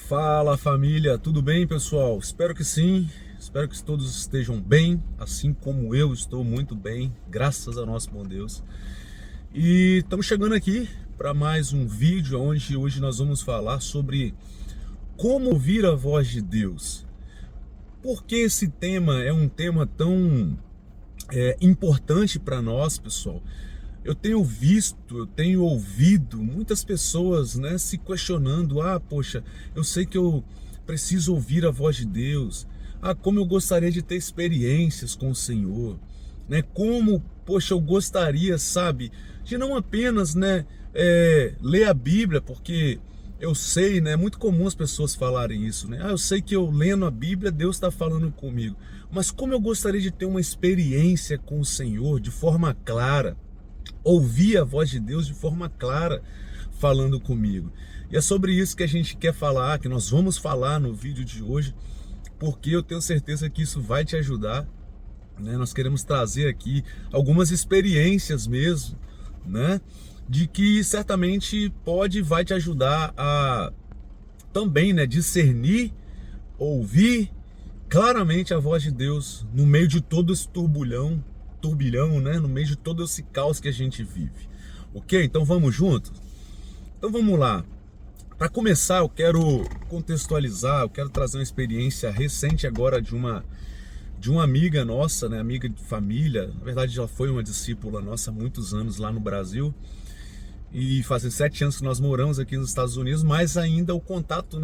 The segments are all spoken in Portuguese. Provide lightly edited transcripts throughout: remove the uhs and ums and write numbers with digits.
Fala família, tudo bem pessoal? Espero que sim, espero que todos estejam bem, assim como eu estou muito bem, graças ao nosso bom Deus. E estamos chegando aqui para mais um vídeo onde hoje nós vamos falar sobre como ouvir a voz de Deus. Por que esse tema é um tema tão importante para nós, pessoal? Eu tenho visto, eu tenho ouvido muitas pessoas, se questionando: poxa, eu sei que eu preciso ouvir a voz de Deus. Como eu gostaria de ter experiências com o Senhor, Como, poxa, eu gostaria, sabe, de não apenas, ler a Bíblia, porque eu sei, é muito comum as pessoas falarem isso, eu sei que eu lendo a Bíblia, Deus está falando comigo. Mas como eu gostaria de ter uma experiência com o Senhor de forma clara, ouvir a voz de Deus de forma clara falando comigo. E é sobre isso que a gente quer falar, que nós vamos falar no vídeo de hoje, porque eu tenho certeza que isso vai te ajudar, Nós queremos trazer aqui algumas experiências mesmo, de que certamente vai te ajudar a também, discernir, ouvir claramente a voz de Deus no meio de todo esse turbilhão, no meio de todo esse caos que a gente vive. Ok? Então vamos juntos? Então vamos lá. Para começar, eu quero contextualizar, eu quero trazer uma experiência recente agora de uma amiga nossa, amiga de família. Na verdade, ela foi uma discípula nossa há muitos anos lá no Brasil. E fazem 7 anos que nós moramos aqui nos Estados Unidos, mas ainda o contato,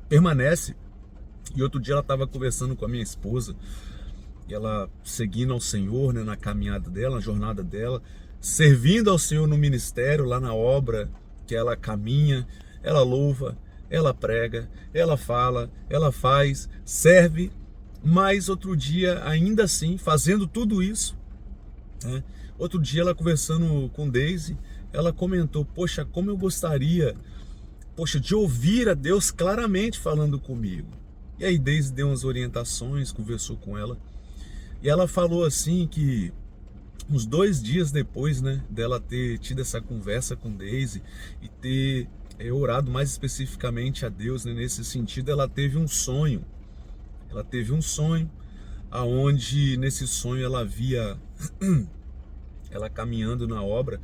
permanece. E outro dia ela estava conversando com a minha esposa, e ela seguindo ao Senhor, na caminhada dela, na jornada dela, servindo ao Senhor no ministério, lá na obra que ela caminha, ela louva, ela prega, ela fala, ela faz, serve. Mas outro dia, ainda assim, fazendo tudo isso, outro dia ela conversando com Daisy, ela comentou: poxa, como eu gostaria, de ouvir a Deus claramente falando comigo. E aí Daisy deu umas orientações, conversou com ela, e ela falou assim que uns 2 dias depois, dela ter tido essa conversa com Daisy e ter orado mais especificamente a Deus, nesse sentido, ela teve um sonho. Ela teve um sonho, aonde nesse sonho ela via ela caminhando na obra,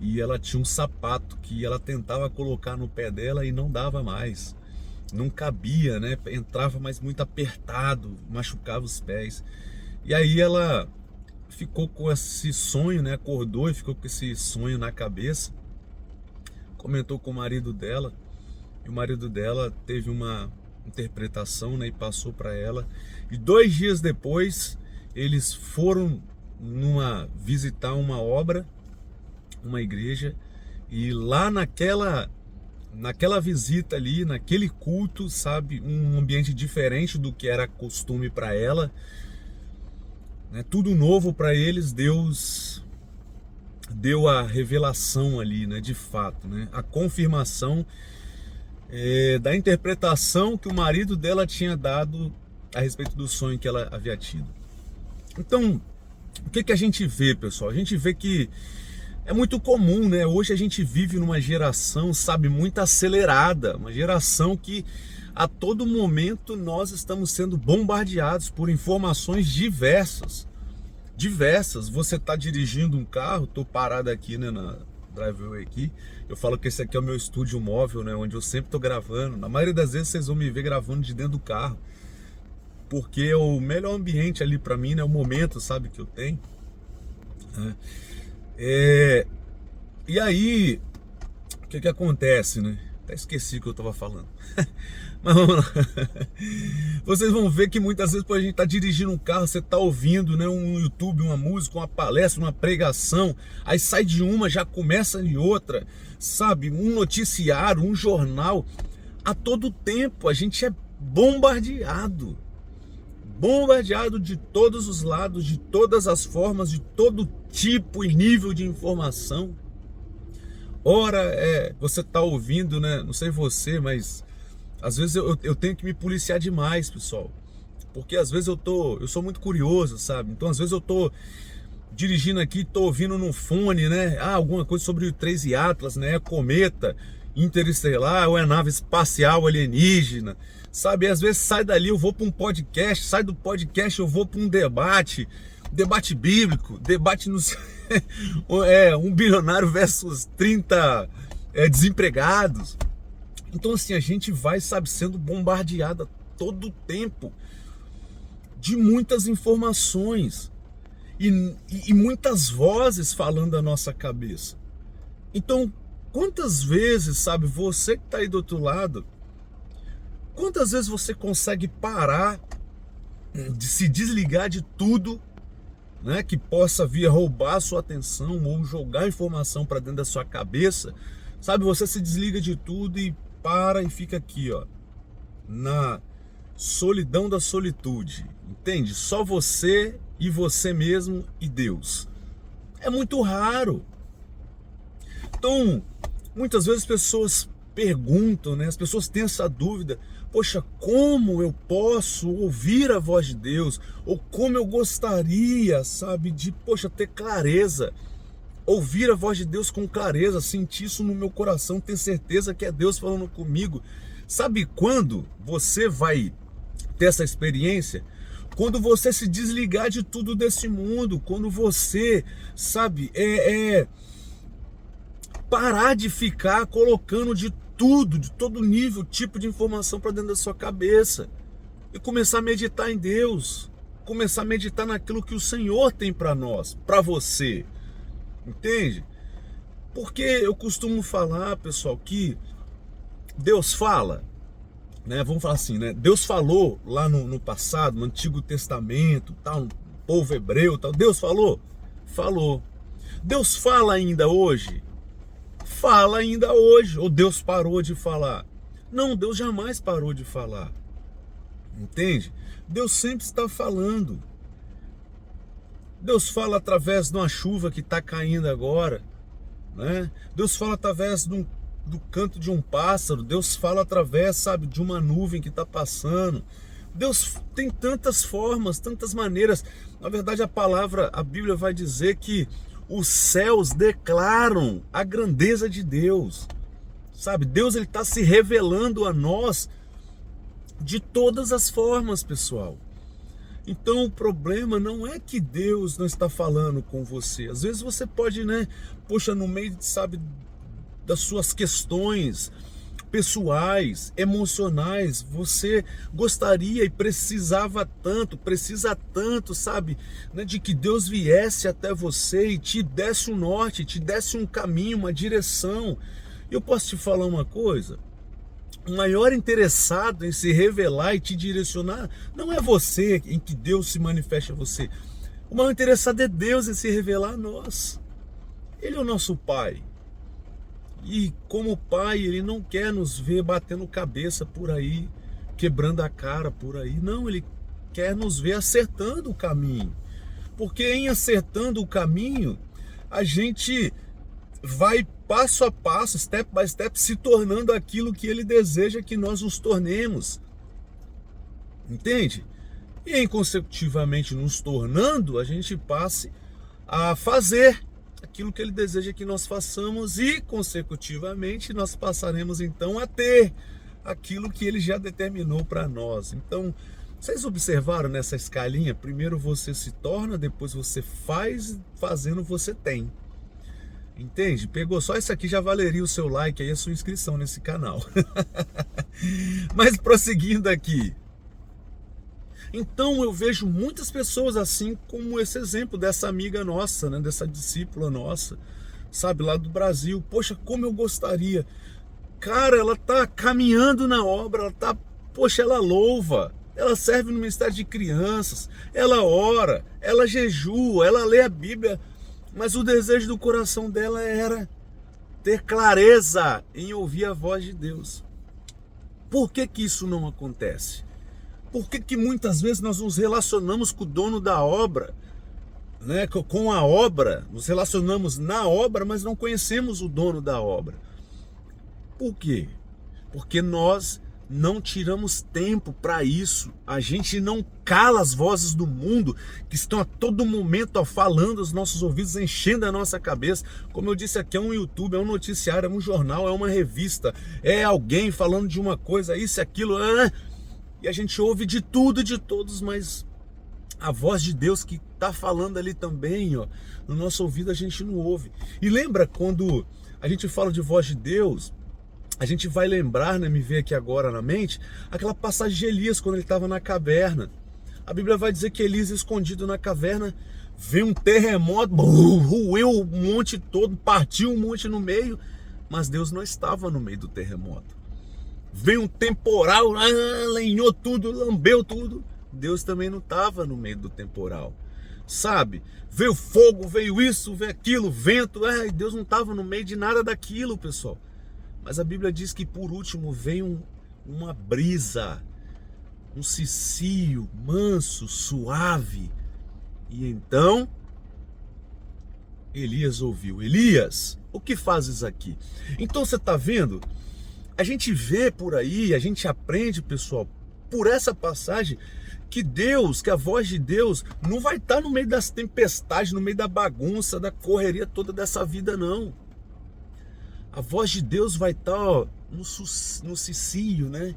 e ela tinha um sapato que ela tentava colocar no pé dela e não dava mais. Não cabia, entrava, mas muito apertado, machucava os pés. E aí ela ficou com esse sonho, acordou e ficou com esse sonho na cabeça. Comentou com o marido dela, e o marido dela teve uma interpretação, e passou para ela. E 2 dias depois, eles foram visitar uma obra, uma igreja, e lá naquela visita ali, naquele culto, sabe, um ambiente diferente do que era costume para ela, tudo novo para eles. Deus deu a revelação ali, de fato, a confirmação da interpretação que o marido dela tinha dado a respeito do sonho que ela havia tido. Então, o que a gente vê, pessoal? A gente vê que é muito comum, Hoje a gente vive numa geração, sabe, muito acelerada, uma geração que a todo momento nós estamos sendo bombardeados por informações diversas. Você está dirigindo um carro, estou parado aqui, na driveway aqui. Eu falo que esse aqui é o meu estúdio móvel, onde eu sempre estou gravando. Na maioria das vezes vocês vão me ver gravando de dentro do carro, porque é o melhor ambiente ali para mim, o momento, sabe, que eu tenho. E aí, o que acontece, Até esqueci o que eu estava falando. Mas vamos lá. Vocês vão ver que muitas vezes, quando a gente está dirigindo um carro, você está ouvindo, um YouTube, uma música, uma palestra, uma pregação, aí sai de uma, já começa em outra, sabe? Um noticiário, um jornal. A todo tempo a gente é bombardeado de todos os lados, de todas as formas, de todo tipo e nível de informação. Ora, você está ouvindo, não sei você, mas às vezes eu tenho que me policiar demais, pessoal, porque às vezes eu sou muito curioso, sabe? Então às vezes eu tô dirigindo aqui, tô ouvindo no fone, alguma coisa sobre o Trace Atlas, cometa, interestelar, ou é nave espacial alienígena, sabe? Às vezes sai dali, eu vou para um podcast, sai do podcast, eu vou para um debate bíblico, debate no um bilionário versus 30 desempregados. Então assim, a gente vai, sabe, sendo bombardeada todo o tempo de muitas informações e muitas vozes falando na nossa cabeça. Então, quantas vezes, sabe, você que está aí do outro lado, quantas vezes você consegue parar de se desligar de tudo, né, que possa vir roubar a sua atenção ou jogar informação para dentro da sua cabeça, sabe? Você se desliga de tudo e para e fica aqui, ó, na solidão da solitude, entende? Só você e você mesmo e Deus. É muito raro. Então, muitas vezes as pessoas perguntam, né? As pessoas têm essa dúvida: poxa, como eu posso ouvir a voz de Deus? Ou como eu gostaria, sabe, de, poxa, ter clareza, ouvir a voz de Deus com clareza, sentir isso no meu coração, ter certeza que é Deus falando comigo. Sabe quando você vai ter essa experiência? Quando você se desligar de tudo desse mundo, quando você, sabe, parar de ficar colocando de tudo, de todo nível, tipo de informação para dentro da sua cabeça e começar a meditar em Deus, começar a meditar naquilo que o Senhor tem para nós, para você, entende? Porque eu costumo falar, pessoal, que Deus fala, né? Vamos falar assim, né? Deus falou lá no passado, no Antigo Testamento, tal, no povo hebreu, tal. Deus falou? Falou. Deus fala ainda hoje? Fala ainda hoje. Ou Deus parou de falar? Não, Deus jamais parou de falar. Entende? Deus sempre está falando. Deus fala através de uma chuva que está caindo agora, né? Deus fala através do canto de um pássaro. Deus fala através, sabe, de uma nuvem que está passando. Deus tem tantas formas, tantas maneiras. Na verdade, a Bíblia vai dizer que os céus declaram a grandeza de Deus, sabe? Deus, ele está se revelando a nós de todas as formas, pessoal. Então o problema não é que Deus não está falando com você. Às vezes você pode, né, poxa, no meio, sabe, das suas questões pessoais, emocionais, você gostaria e precisa tanto, sabe, né, de que Deus viesse até você e te desse um norte, te desse um caminho, uma direção. Eu posso te falar uma coisa: o maior interessado em se revelar e te direcionar não é você, em que Deus se manifeste a você. O maior interessado é Deus em se revelar a nós. Ele é o nosso Pai. E como Pai, Ele não quer nos ver batendo cabeça por aí, quebrando a cara por aí. Não, Ele quer nos ver acertando o caminho. Porque em acertando o caminho, a gente vai passo a passo, step by step, se tornando aquilo que Ele deseja que nós nos tornemos. Entende? E em consecutivamente nos tornando, a gente passe a fazer aquilo que Ele deseja que nós façamos e consecutivamente nós passaremos então a ter aquilo que Ele já determinou para nós. Então, vocês observaram nessa escalinha? Primeiro você se torna, depois você faz, fazendo você tem. Entende? Pegou só isso aqui, já valeria o seu like aí, a sua inscrição nesse canal. Mas prosseguindo aqui. Então eu vejo muitas pessoas assim como esse exemplo dessa amiga nossa, né, dessa discípula nossa, sabe, lá do Brasil. Poxa, como eu gostaria. Cara, ela tá caminhando na obra, ela tá, poxa, ela louva, ela serve no ministério de crianças, ela ora, ela jejua, ela lê a Bíblia, mas o desejo do coração dela era ter clareza em ouvir a voz de Deus. Por que que isso não acontece? Por que que muitas vezes nós nos relacionamos com o dono da obra, né? Com a obra, nos relacionamos na obra, mas não conhecemos o dono da obra? Por quê? Porque nós não tiramos tempo para isso. A gente não cala as vozes do mundo que estão a todo momento falando aos nossos ouvidos, enchendo a nossa cabeça. Como eu disse aqui, é um YouTube, é um noticiário, é um jornal, é uma revista, é alguém falando de uma coisa, isso, aquilo, e a gente ouve de tudo e de todos, mas a voz de Deus que está falando ali também, ó, no nosso ouvido a gente não ouve. E lembra quando a gente fala de voz de Deus, a gente vai lembrar, né, me veio aqui agora na mente, aquela passagem de Elias quando ele estava na caverna. A Bíblia vai dizer que Elias, escondido na caverna, veio um terremoto, ruiu o monte todo, partiu o monte no meio, mas Deus não estava no meio do terremoto. Veio um temporal, lenhou tudo, lambeu tudo. Deus também não estava no meio do temporal, sabe? Veio fogo, veio isso, veio aquilo, vento, Deus não estava no meio de nada daquilo, pessoal. Mas a Bíblia diz que por último veio uma brisa, um cicio manso, suave. E então Elias ouviu: Elias, o que fazes aqui? Então você está vendo? A gente vê por aí, a gente aprende, pessoal, por essa passagem, que Deus, que a voz de Deus não vai estar no meio das tempestades, no meio da bagunça, da correria toda dessa vida, não. A voz de Deus vai estar, ó, no cicio, né?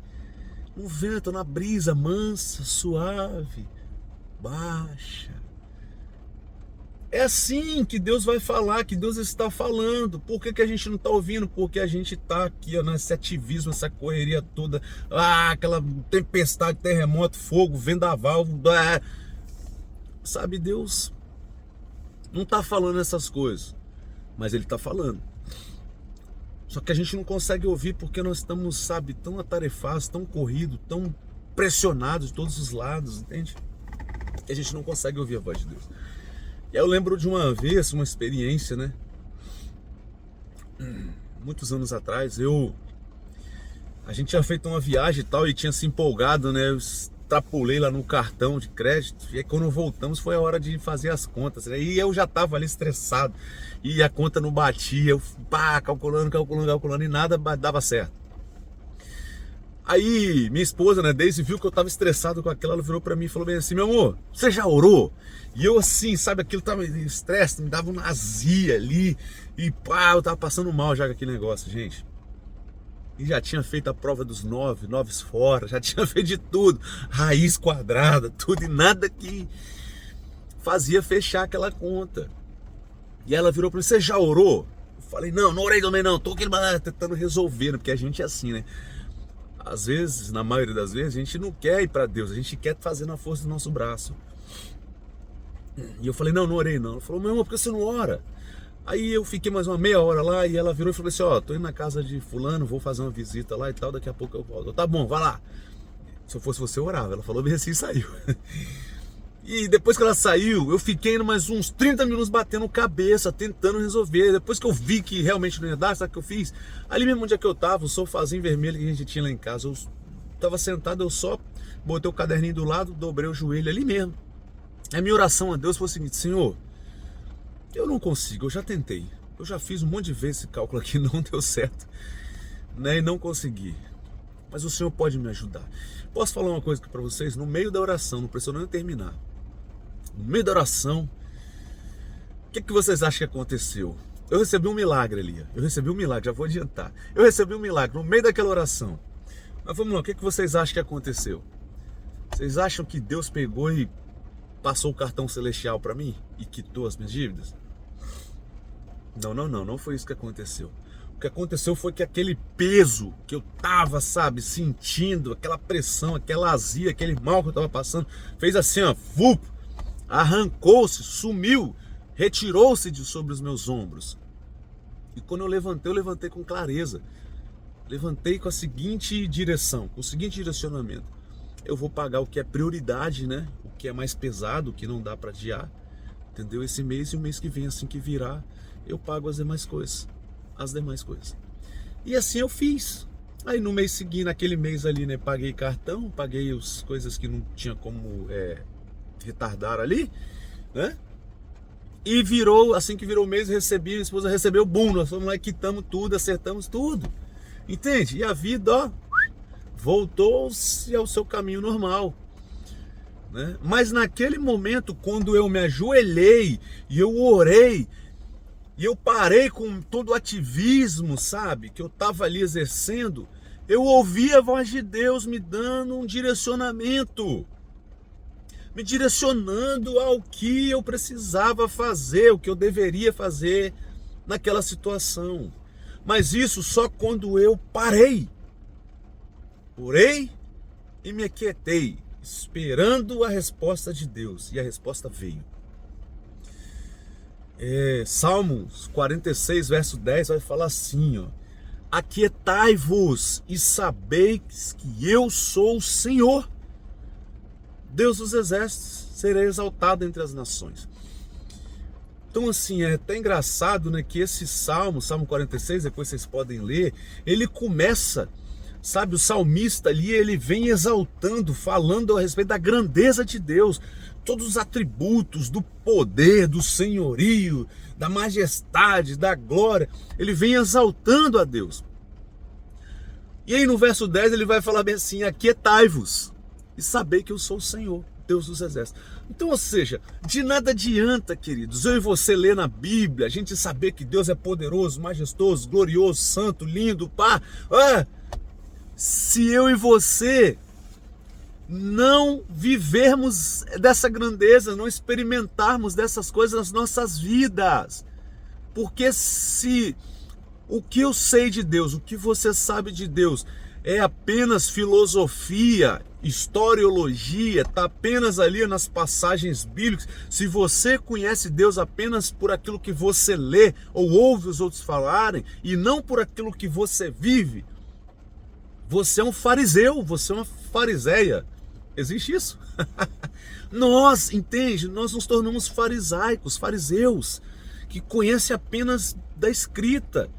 No vento, na brisa mansa, suave, baixa. É assim que Deus vai falar, que Deus está falando. Por que a gente não está ouvindo? Porque a gente está aqui, ó, nesse ativismo, essa correria toda, aquela tempestade, terremoto, fogo, vendaval, sabe, Deus não está falando essas coisas, mas Ele está falando. Só que a gente não consegue ouvir porque nós estamos, sabe, tão atarefados, tão corridos, tão pressionados de todos os lados, entende? Que a gente não consegue ouvir a voz de Deus. E eu lembro de uma vez, uma experiência, né? Muitos anos atrás, a gente tinha feito uma viagem e tal, e tinha se empolgado, né? Eu extrapolei lá no cartão de crédito, e aí quando voltamos foi a hora de fazer as contas, né? E eu já tava ali estressado, e a conta não batia, eu calculando, e nada dava certo. Aí minha esposa, né, Daisy, viu que eu tava estressado com aquilo, ela virou pra mim e falou bem assim: meu amor, você já orou? E eu assim, sabe, aquilo tava estresse, me dava uma azia ali, e eu tava passando mal já com aquele negócio, gente. E já tinha feito a prova dos 9 fora, já tinha feito de tudo, raiz quadrada, tudo, e nada que fazia fechar aquela conta. E ela virou pra mim: você já orou? Eu falei: não orei também não, tô aqui tentando resolver, porque a gente é assim, né? Às vezes, na maioria das vezes, a gente não quer ir para Deus, a gente quer fazer na força do nosso braço. E eu falei: não orei não. Ela falou: meu irmão, por que você não ora? Aí eu fiquei mais uma meia hora lá, e ela virou e falou assim: ó, tô indo na casa de fulano, vou fazer uma visita lá e tal, daqui a pouco eu volto. Tá bom, vai lá. Se eu fosse você, eu orava. Ela falou bem assim e saiu. E depois que ela saiu, eu fiquei mais uns 30 minutos batendo cabeça, tentando resolver. Depois que eu vi que realmente não ia dar, sabe o que eu fiz? Ali mesmo onde é que eu tava, o sofazinho vermelho que a gente tinha lá em casa, eu tava sentado, eu só botei o caderninho do lado, dobrei o joelho ali mesmo. A minha oração a Deus foi o seguinte: Senhor, eu não consigo, eu já tentei. Eu já fiz um monte de vezes esse cálculo aqui, não deu certo, né? E não consegui. Mas o Senhor pode me ajudar. Posso falar uma coisa aqui para vocês? No meio da oração, não precisa nem terminar. No meio da oração, o que vocês acham que aconteceu? Eu recebi um milagre ali. Eu recebi um milagre, já vou adiantar. Eu recebi um milagre no meio daquela oração. Mas vamos lá, o que vocês acham que aconteceu? Vocês acham que Deus pegou e passou o cartão celestial para mim e quitou as minhas dívidas? Não foi isso que aconteceu. O que aconteceu foi que aquele peso que eu tava, sabe, sentindo, aquela pressão, aquela azia, aquele mal que eu tava passando, fez assim, ó, arrancou-se, sumiu, retirou-se de sobre os meus ombros. E quando eu levantei com clareza. Levantei com a seguinte direção, com o seguinte direcionamento: eu vou pagar o que é prioridade, né? O que é mais pesado, o que não dá para adiar, entendeu? Esse mês e o mês que vem, assim que virar, eu pago as demais coisas. E assim eu fiz. Aí no mês seguinte, naquele mês ali, né, paguei cartão, paguei as coisas que não tinha como retardar ali, né? E virou, assim que virou o mês, recebi, minha esposa recebeu, nós fomos lá e quitamos tudo, acertamos tudo. Entende? E a vida, ó, voltou-se ao seu caminho normal, né? Mas naquele momento, quando eu me ajoelhei e eu orei, e eu parei com todo o ativismo, sabe, que eu estava ali exercendo, eu ouvi a voz de Deus me dando um direcionamento, me direcionando ao que eu precisava fazer, o que eu deveria fazer naquela situação. Mas isso só quando eu parei, orei e me aquietei, esperando a resposta de Deus, e a resposta veio. Salmos 46, verso 10 vai falar assim, ó: aquietai-vos e sabeis que eu sou o Senhor, Deus dos exércitos, serei exaltado entre as nações. Então assim, é até engraçado, né, que esse Salmo 46, depois vocês podem ler, ele começa, sabe, o salmista ali, ele vem exaltando, falando a respeito da grandeza de Deus, todos os atributos do poder, do senhorio, da majestade, da glória, ele vem exaltando a Deus. E aí no verso 10 ele vai falar bem assim: aquietai-vos e sabei que eu sou o Senhor, Deus dos exércitos. Então, ou seja, de nada adianta, queridos, eu e você ler na Bíblia, a gente saber que Deus é poderoso, majestoso, glorioso, santo, lindo, se eu e você não vivermos dessa grandeza, não experimentarmos dessas coisas nas nossas vidas. Porque se o que eu sei de Deus, o que você sabe de Deus é apenas filosofia, historiologia, está apenas ali nas passagens bíblicas, se você conhece Deus apenas por aquilo que você lê ou ouve os outros falarem e não por aquilo que você vive, você é um fariseu, você é uma fariseia. Existe isso? Nós nos tornamos farisaicos, fariseus, que conhecem apenas da escrita.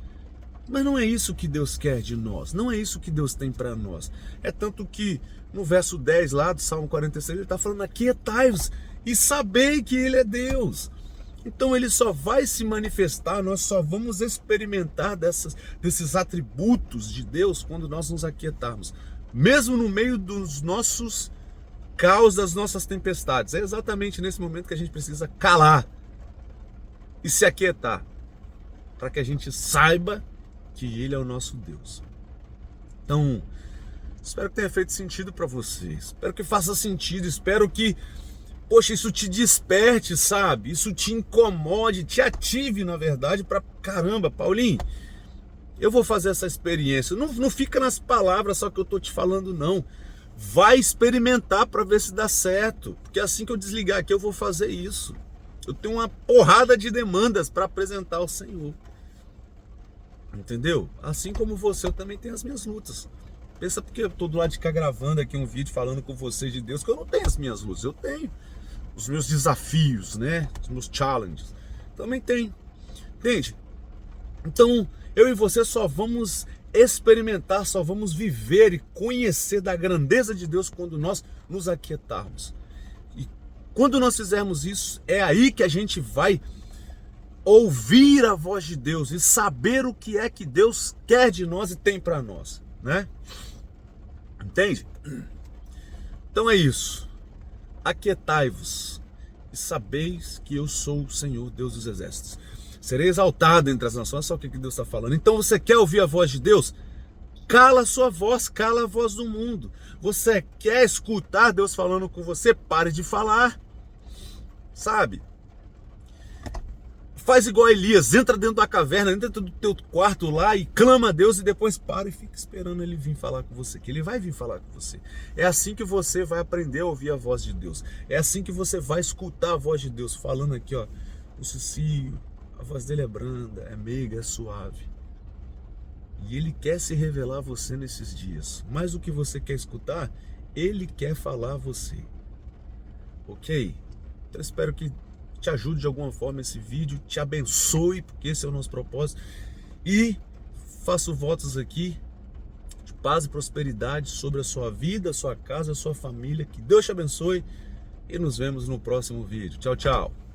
Mas não é isso que Deus quer de nós, não é isso que Deus tem para nós. É tanto que no verso 10 lá do Salmo 46, ele está falando: aquietai-vos e sabei que Ele é Deus. Então Ele só vai se manifestar, nós só vamos experimentar desses atributos de Deus quando nós nos aquietarmos. Mesmo no meio dos nossos caos, das nossas tempestades. É exatamente nesse momento que a gente precisa calar e se aquietar, para que a gente saiba que Ele é o nosso Deus. Então, espero que tenha feito sentido para vocês. Espero que faça sentido. Espero que, poxa, isso te desperte, sabe? Isso te incomode, te ative, na verdade, para caramba, Paulinho, eu vou fazer essa experiência. Não fica nas palavras só que eu tô te falando, não. Vai experimentar para ver se dá certo. Porque assim que eu desligar aqui, eu vou fazer isso. Eu tenho uma porrada de demandas para apresentar ao Senhor. Entendeu? Assim como você, eu também tenho as minhas lutas. Pensa porque eu tô do lado de cá gravando aqui um vídeo falando com vocês de Deus, que eu não tenho as minhas lutas. Eu tenho os meus desafios, né? Os meus challenges. Também tenho. Entende? Então, eu e você só vamos experimentar, só vamos viver e conhecer da grandeza de Deus quando nós nos aquietarmos. E quando nós fizermos isso, é aí que a gente vai ouvir a voz de Deus e saber o que é que Deus quer de nós e tem para nós, né? Entende? Então é isso. Aquietai-vos e sabeis que eu sou o Senhor, Deus dos exércitos. Serei exaltado entre as nações. Só o que Deus está falando. Então você quer ouvir a voz de Deus? Cala a sua voz, cala a voz do mundo. Você quer escutar Deus falando com você? Pare de falar. Sabe? Faz igual a Elias, entra dentro da caverna, entra dentro do teu quarto lá e clama a Deus e depois para e fica esperando Ele vir falar com você, que Ele vai vir falar com você. É assim que você vai aprender a ouvir a voz de Deus. É assim que você vai escutar a voz de Deus, falando aqui, ó, o Cicio, a voz dele é branda, é meiga, é suave. E Ele quer se revelar a você nesses dias. Mas o que você quer escutar, Ele quer falar a você. Ok? Então espero que te ajude de alguma forma esse vídeo, te abençoe, porque esse é o nosso propósito. E faço votos aqui de paz e prosperidade sobre a sua vida, a sua casa, a sua família. Que Deus te abençoe e nos vemos no próximo vídeo. Tchau, tchau.